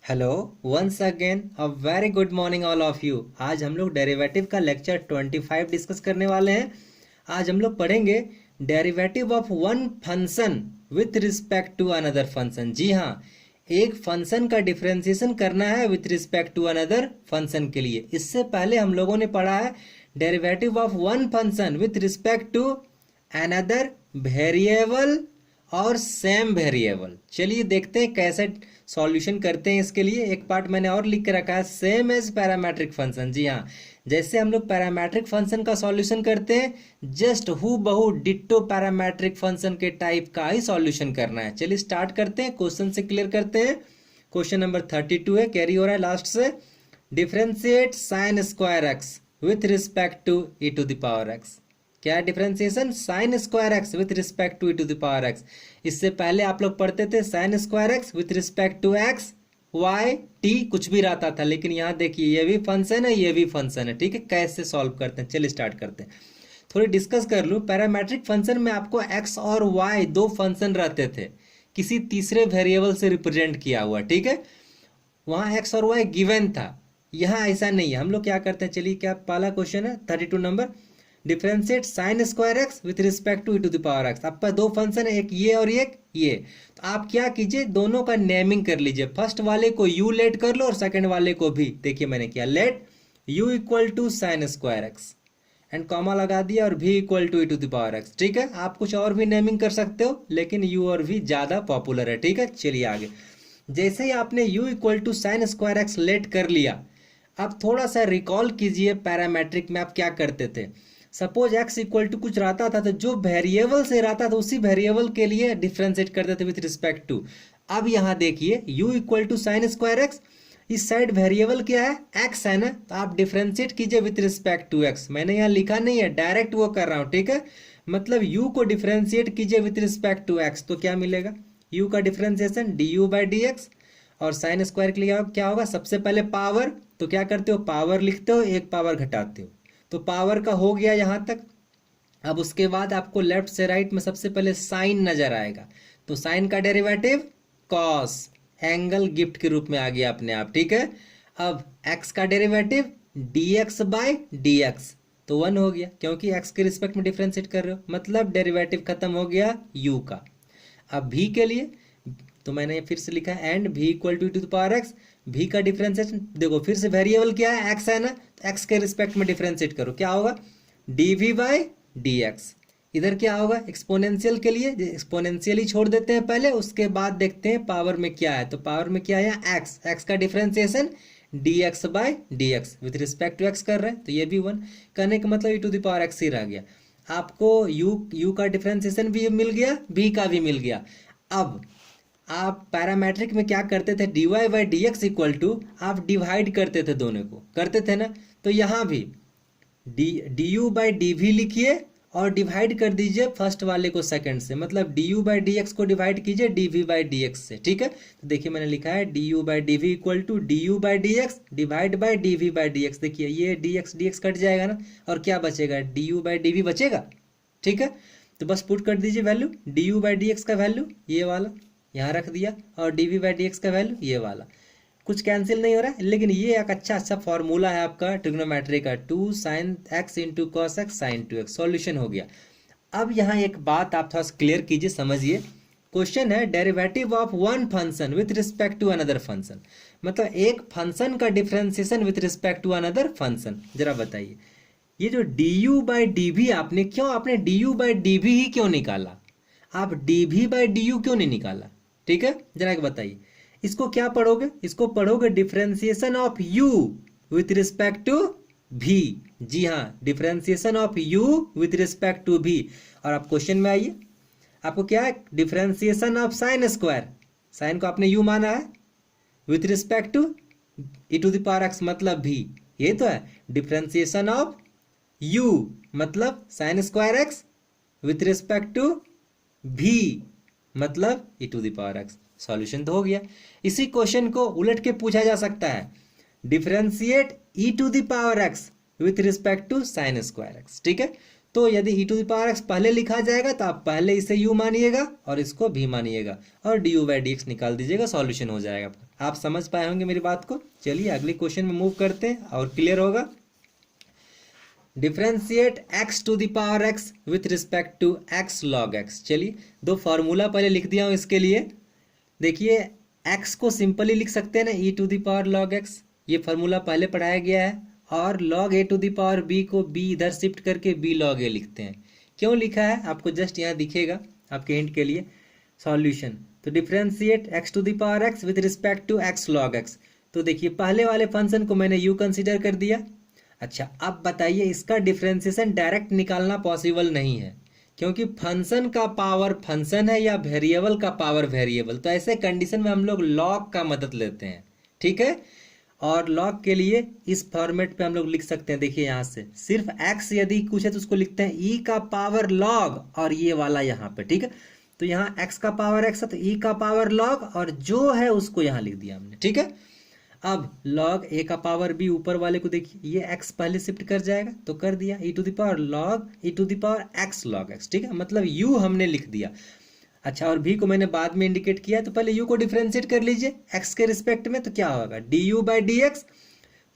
Hello once again a very good morning all of you. आज हम लोग derivative का लेक्चर 25 डिस्कस करने वाले हैं। आज हम लोग पढ़ेंगे derivative of one function with respect to another function. जी हाँ, एक फंक्शन का डिफरेंशिएशन करना है with respect to another function के लिए। इससे पहले हम लोगों ने पढ़ा है derivative of one function with respect to another variable और सेम वेरिएबल। चलिए देखते हैं कैसे सॉल्यूशन करते हैं। इसके लिए एक पार्ट मैंने और लिख के रखा है, सेम एज पैरामेट्रिक फंक्शन। जी हाँ, जैसे हम लोग पैरामेट्रिक फंक्शन का सॉल्यूशन करते हैं, जस्ट हु बहु डिट्टो पैरामेट्रिक फंक्शन के टाइप का ही सॉल्यूशन करना है। चलिए स्टार्ट करते हैं, क्वेश्चन से क्लियर करते हैं। क्वेश्चन नंबर 32 है, कैरी हो रहा है लास्ट से। Differentiate sine square x with respect to E to the power X. क्या differentiation? Sine square x with respect to E to the power X. इससे पहले आप लोग पढ़ते थे sine square x with respect to X Y T, कुछ भी रहता था। लेकिन यहाँ देखिए ये भी फंक्शन है, ये भी फंक्शन है। ठीक है, कैसे सॉल्व करते हैं चलिए स्टार्ट करते हैं। थोड़ी डिस्कस कर लूँ। पैरामेट्रिक फंक्शन में आपको एक्स और वाई दो फंक्शन रहते थे, किसी तीसरे वेरिएबल से रिप्रेजेंट किया हुआ। ठीक है, वहाँ एक्स और वाई गिवन था, यहाँ ऐसा नहीं है। हम लोग क्या करते हैं, चलिए क्या पहला क्वेश्चन है 32 number, differentiate sine square x with respect to E to the power x. आपका दो फंक्शन है, एक ये और एक ये। तो आप क्या कीजिए, दोनों का नेमिंग कर लीजिए। फर्स्ट वाले को यू लेट कर लो और सेकंड वाले को भी। देखिए मैंने क्या, let u equal to sine square x and comma लगा दिया, और भी equal to E to the power x. ठीक है, आप कुछ और भी नेमिंग कर सकते हो, लेकिन यू और भी ज्यादा पॉपुलर है। ठीक है, चलिए आगे। जैसे ही आपने u equal to sine square x let कर लिया, अब थोड़ा सा रिकॉल कीजिए पैरामेट्रिक में आप क्या करते थे। सपोज x इक्वल टू कुछ रहता था, तो जो वेरिएबल से रहता था उसी वेरिएबल के लिए डिफ्रेंशिएट करते थे विथ रिस्पेक्ट टू। अब यहाँ देखिए u equal to sine square x, इस साइड वेरिएबल क्या है, x है ना, तो आप डिफ्रेंशिएट कीजिए विथ रिस्पेक्ट टू x। मैंने यहाँ लिखा नहीं है, डायरेक्ट वो कर रहा हूँ। ठीक है, मतलब u को डिफ्रेंशिएट कीजिए विथ रिस्पेक्ट टू x, तो क्या मिलेगा, u का differentiation du by D x. और साइन स्क्वायर के लिए क्या होगा, सबसे पहले पावर, तो क्या करते हो, पावर लिखते हो, एक पावर घटाते हो, तो पावर का हो गया यहाँ तक। अब उसके बाद आपको लेफ्ट से राइट में सबसे पहले साइन नजर आएगा, तो साइन का डेरिवेटिव कॉस, एंगल गिफ्ट के रूप में आ गया अपने आप। ठीक है, अब x का डेरिवेटिव dx बाय dx, तो 1 हो गया, क्योंकि x के रिस्पेक्ट में डिफरेंशिएट कर रहे हो, मतलब डेरिवेटिव खत्म हो गया u का। अब v के लिए तो मैंने फिर से लिखा है and v equal to the power x। v का डिफरेंशिएशन देखो, फिर से वेरिएबल क्या है, x है ना, तो x के रिस्पेक्ट में डिफरेंशिएट करो, क्या होगा, dv बाई dx। इधर क्या होगा, एक्सपोनेंशियल के लिए एक्सपोनेंशियल ही छोड़ देते हैं पहले, उसके बाद देखते हैं पावर में क्या है। तो पावर में क्या है, x का differentiation dx by dx with respect to x कर रहे हैं, तो ये भी 1 करने का मतलब e to the power x ही रह गया। आपको u का डिफरेंशिएशन भी मिल गया, v का भी मिल गया। अब आप पैरामेट्रिक में क्या करते थे, dy by D x equal to, आप डिवाइड करते थे, दोनों को करते थे ना, तो यहाँ भी d you by D v लिखिए और डिवाइड कर दीजिए फर्स्ट वाले को सेकंड से, मतलब d you by D x को डिवाइड कीजिए d we by D x से। ठीक है, तो देखिए मैंने लिखा है d you by D v equal to d you by D x divide by D we by D x. देखिए ये डी एक्स कट जाएगा ना, और क्या बचेगा, d you by D v बचेगा। ठीक है, तो बस पुट कर दीजिए value, d you by D x का वैल्यू ये वाला यहाँ रख दिया, और d we by D x का वैल्यू ये वाला। कुछ कैंसिल नहीं हो रहा है, लेकिन ये एक अच्छा फॉर्मूला है आपका ट्रिग्नोमेट्री का, 2 sine x into cos x sine 2x। Solution हो गया। अब यहाँ एक बात आप थोड़ा सा क्लियर कीजिए, समझिए। क्वेश्चन है derivative of one function with respect to another function, मतलब एक फंक्शन का differentiation with respect to another function. जरा बताइए, ये जो D you by D V आपने D you by D V ही क्यों निकाला, आप D we by D U क्यों नहीं निकाला। ठीक है, जरा एक बताइए, इसको क्या पढ़ोगे, इसको पढ़ोगे differentiation of u with respect to v। जी हाँ, differentiation of u with respect to v। और आप क्वेश्चन में आइए, आपको क्या है, differentiation of sine square, sine को आपने u माना है, with respect to E to the power x मतलब v, ये तो है। डिफरेंशिएशन ऑफ u मतलब sine square x with respect to v मतलब E to the power x। Solution तो हो गया। इसी क्वेश्चन को उलट के पूछा जा सकता है, differentiate e to the power x with respect to sine square x. ठीक है, तो यदि e to the power x पहले लिखा जाएगा तो आप पहले इसे u मानिएगा और इसको v मानिएगा और du बाई डी एक्स निकाल दीजिएगा, सॉल्यूशन हो जाएगा। आप समझ पाए होंगे मेरी बात को। चलिए अगले क्वेश्चन में मूव करते हैं और क्लियर होगा। Differentiate x to the power x with respect to x log x। चलिए दो फार्मूला पहले लिख दिया हूँ इसके लिए। देखिए x को सिंपली लिख सकते हैं ना e to the power log x, ये फार्मूला पहले पढ़ाया गया है। और log a to the power b को b इधर शिफ्ट करके b log a लिखते हैं। क्यों लिखा है आपको जस्ट यहाँ दिखेगा आपके हिंट के लिए सॉल्यूशन। तो differentiate x to the power x with respect to x log x। तो देखिए पहले वाले फंक्शन को मैंने u कंसीडर कर दिया। अच्छा अब बताइए इसका डिफ्रेंसिएशन डायरेक्ट निकालना पॉसिबल नहीं है, क्योंकि फंक्शन का पावर फंक्शन है या वेरिएबल का पावर वेरिएबल। तो ऐसे कंडीशन में हम लोग लॉग का मदद लेते हैं, ठीक है। और लॉग के लिए इस फॉर्मेट पे हम लोग लिख सकते हैं। देखिए यहाँ से सिर्फ x यदि कुछ है तो उसको लिखते हैं e का पावर log और ये वाला यहाँ पे, ठीक है। तो यहाँ x का पावर x है तो e का पावर log और जो है उसको यहाँ लिख दिया हमने, ठीक है। अब log a का पावर b ऊपर वाले को देखिए ये x पहले शिफ्ट कर जाएगा तो कर दिया e to the power log e to the power x log x, ठीक है। मतलब u हमने लिख दिया। अच्छा और v को मैंने बाद में इंडिकेट किया, तो पहले u को डिफरेंशिएट कर लीजिए x के रिस्पेक्ट में। तो क्या होगा du बाई डी एक्स।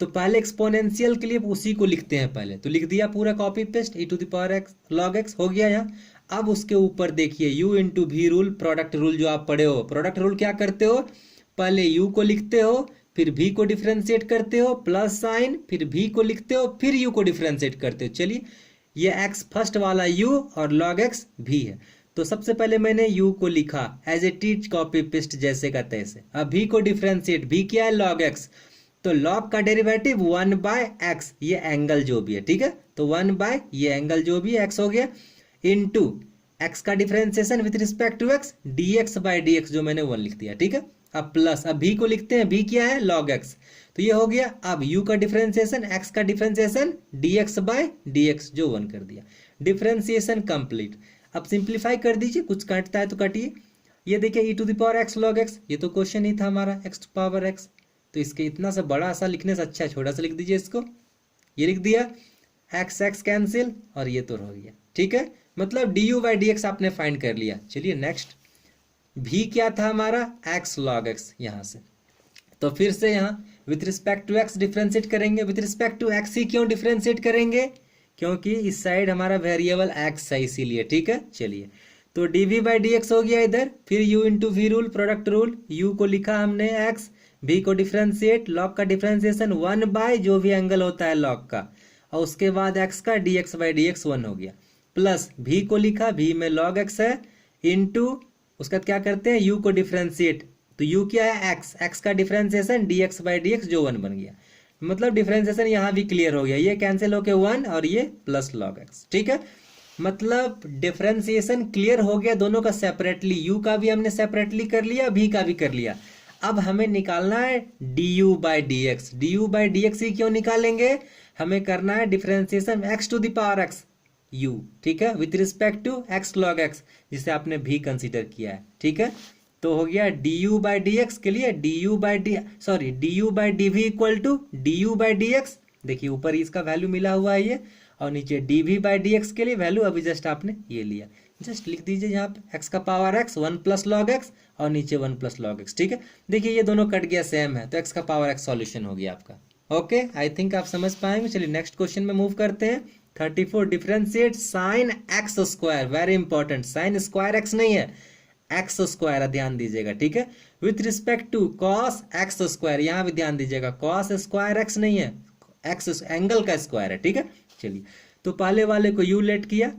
तो पहले एक्सपोनेंशियल के लिए उसी को लिखते हैं पहले, तो लिख दिया पूरा copy paste e to the power x log x हो गया यहाँ। अब उसके ऊपर देखिए u into v rule, product rule जो आप पढ़े हो। प्रोडक्ट रूल क्या करते हो, पहले u को लिखते हो फिर v को डिफरेंशिएट करते हो प्लस साइन, फिर v को लिखते हो फिर u को डिफरेंशिएट करते हो। चलिए ये x फर्स्ट वाला u और log x v है। तो सबसे पहले मैंने u को लिखा as it is copy paste जैसे का तैसे। अब v को डिफरेंशिएट, v क्या है log x, तो log का डेरिवेटिव 1 बाय x, ये एंगल जो भी है, ठीक है। तो 1 बाय ये एंगल जो भी है x हो गया, इनटू x का differentiation with respect to x dx by dx जो मैंने 1 लिख दिया, ठीक है। अब प्लस अब v को लिखते हैं, v क्या है log x, तो ये हो गया। अब u का डिफरेंशिएशन x का डिफरेंशिएशन dx बाय dx जो 1 कर दिया। Differentiation complete. अब सिंप्लीफाई कर दीजिए, कुछ काटता है तो काटिए। ये देखिए e to the power x log x, ये तो क्वेश्चन ही था हमारा x टू पावर x। तो इसके इतना सा बड़ा सा लिखने से अच्छा छोटा सा लिख दीजिए इसको। ये लिख दिया x x कैंसिल और ये तो हो गया, ठीक है। मतलब du बाई डी एक्स आपने फाइंड कर लिया। चलिए नेक्स्ट, v क्या था हमारा x log x यहाँ से। तो फिर से यहाँ with respect to x differentiate करेंगे। विथ रिस्पेक्ट टू x ही क्यों डिफ्रेंशिएट करेंगे, क्योंकि इस साइड हमारा वेरिएबल x है इसीलिए, ठीक है। चलिए तो dv बाई डी एक्स हो गया इधर, फिर u into v rule, product rule, u को लिखा हमने x, v को डिफ्रेंशिएट, log का डिफ्रेंशिएशन 1 बाय जो भी एंगल होता है log का, और उसके बाद x का dx बाई डी एक्स 1 हो गया, प्लस v को लिखा, v में log x है, इंटू उसका क्या करते हैं u को डिफ्रेंशिएट, तो u क्या है x का differentiation dx by D x जो 1 बन गया। मतलब डिफरेंशिएशन यहाँ भी क्लियर हो गया, ये कैंसिल होके 1 और ये प्लस log x, ठीक है। मतलब डिफरेंशिएशन क्लियर हो गया दोनों का सेपरेटली, u का भी हमने सेपरेटली कर लिया, v का भी कर लिया। अब हमें निकालना है du by D X. du by D X ही क्यों निकालेंगे, हमें करना है differentiation x to the power x u, ठीक है, with respect to x log x जिसे आपने v कंसीडर किया है, ठीक है। तो हो गया du बाई डी एक्स के लिए du by D v equal to du by D x. देखिए ऊपर इसका वैल्यू मिला हुआ है ये, और नीचे dv बाई डी एक्स के लिए वैल्यू अभी जस्ट आपने ये लिया, जस्ट लिख दीजिए यहाँ पे x का power x 1 plus log x और नीचे 1 प्लस log x, ठीक है। देखिए ये दोनों कट गया सेम है, तो x का पावर x सॉल्यूशन हो गया आपका। ओके आई थिंक आप समझ पाएंगे। चलिए नेक्स्ट क्वेश्चन में मूव करते हैं। 34 differentiate sine x square, very important, sine square x नहीं है एक्स स्क्वायर, ध्यान दीजिएगा, ठीक है। With respect to cos x square, यहाँ भी ध्यान दीजिएगा, कॉस स्क्वायर एक्स नहीं है, एक्स एंगल का स्क्वायर है, ठीक है। चलिए तो पहले वाले को u लेट किया,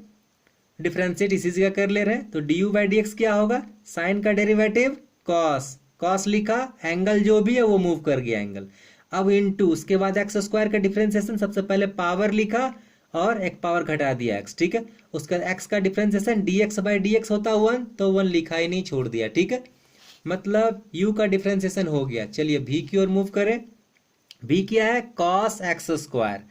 डिफरेंशिएट इसी जगह कर ले रहे हैं, तो du बाई डी एक्स क्या होगा, साइन का डेरिवेटिव कॉस, कॉस लिखा, एंगल जो भी है वो मूव कर गया एंगल। अब इनटू उसके बाद एक्स स्क्वायर का डिफरेंशिएशन, सबसे पहले पावर लिखा और एक पावर घटा दिया x, ठीक है। उसका x का differentiation dx by D x होता 1, तो 1 लिखा ही नहीं, छोड़ दिया, ठीक है। मतलब u का डिफरेंशिएशन हो गया। चलिए v की ओर मूव करें। v क्या है cos x स्क्वायर,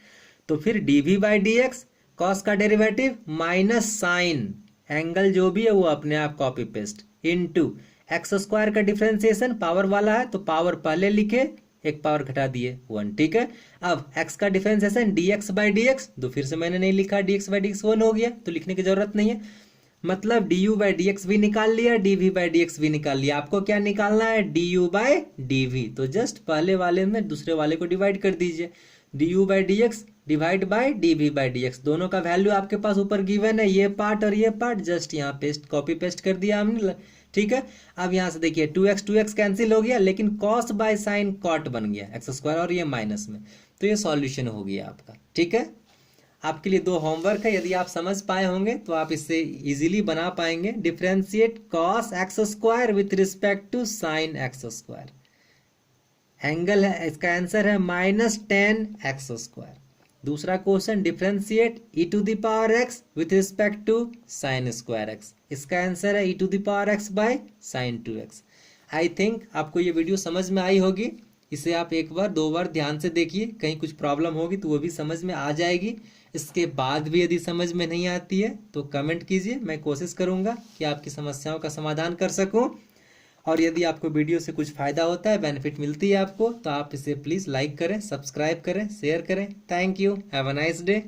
तो फिर dv by D x, cos का डेरिवेटिव माइनस साइन, एंगल जो भी है वो अपने आप copy paste, into x square का डिफरेंशिएशन पावर वाला है तो पावर पहले लिखे एक पावर घटा दिए 1, ठीक है। अब x का डिफरेंशिएशन dx बाई dx, तो फिर से मैंने नहीं लिखा, dx बाई dx 1 हो गया, तो लिखने की जरूरत नहीं है। मतलब du बाई dx भी निकाल लिया, dv बाई dx भी निकाल लिया। आपको क्या निकालना है, du बाई dv, तो जस्ट पहले वाले में दूसरे वाले को डिवाइड कर दीजिए, du by dx divide by dv by dx, दोनों का वैल्यू आपके पास ऊपर गिवन है, ये पार्ट और ये पार्ट, जस्ट यहाँ पेस्ट कॉपी पेस्ट कर दिया हमने, ठीक है। अब यहाँ से देखिए 2x कैंसिल हो गया, लेकिन कॉस बाय साइन कॉट बन गया x स्क्वायर, और ये माइनस में, तो ये सॉल्यूशन हो गया आपका, ठीक है। आपके लिए 2 होमवर्क है, यदि आप समझ पाए होंगे तो आप इससे इजीली बना पाएंगे। Differentiate cos x square with respect to sine x square, angle है, इसका आंसर है -10x स्क्वायर। दूसरा question, differentiate e to the power x with respect to sine square x, इसका आंसर है e to the power x by sine 2x। I think आपको ये video समझ में आई होगी, इसे आप एक बार 2 बार ध्यान से देखिए, कहीं कुछ प्रॉब्लम होगी तो वो भी समझ में आ जाएगी। इसके बाद भी यदि समझ में नहीं आती है तो कमेंट कीजिए, मैं कोशिश करूंगा कि आपकी समस्याओं का समाधान कर सकूं। और यदि आपको वीडियो से कुछ फायदा होता है, बेनिफिट मिलती है आपको, तो आप इसे प्लीज़ लाइक करें, सब्सक्राइब करें, शेयर करें। Thank you, have a nice day.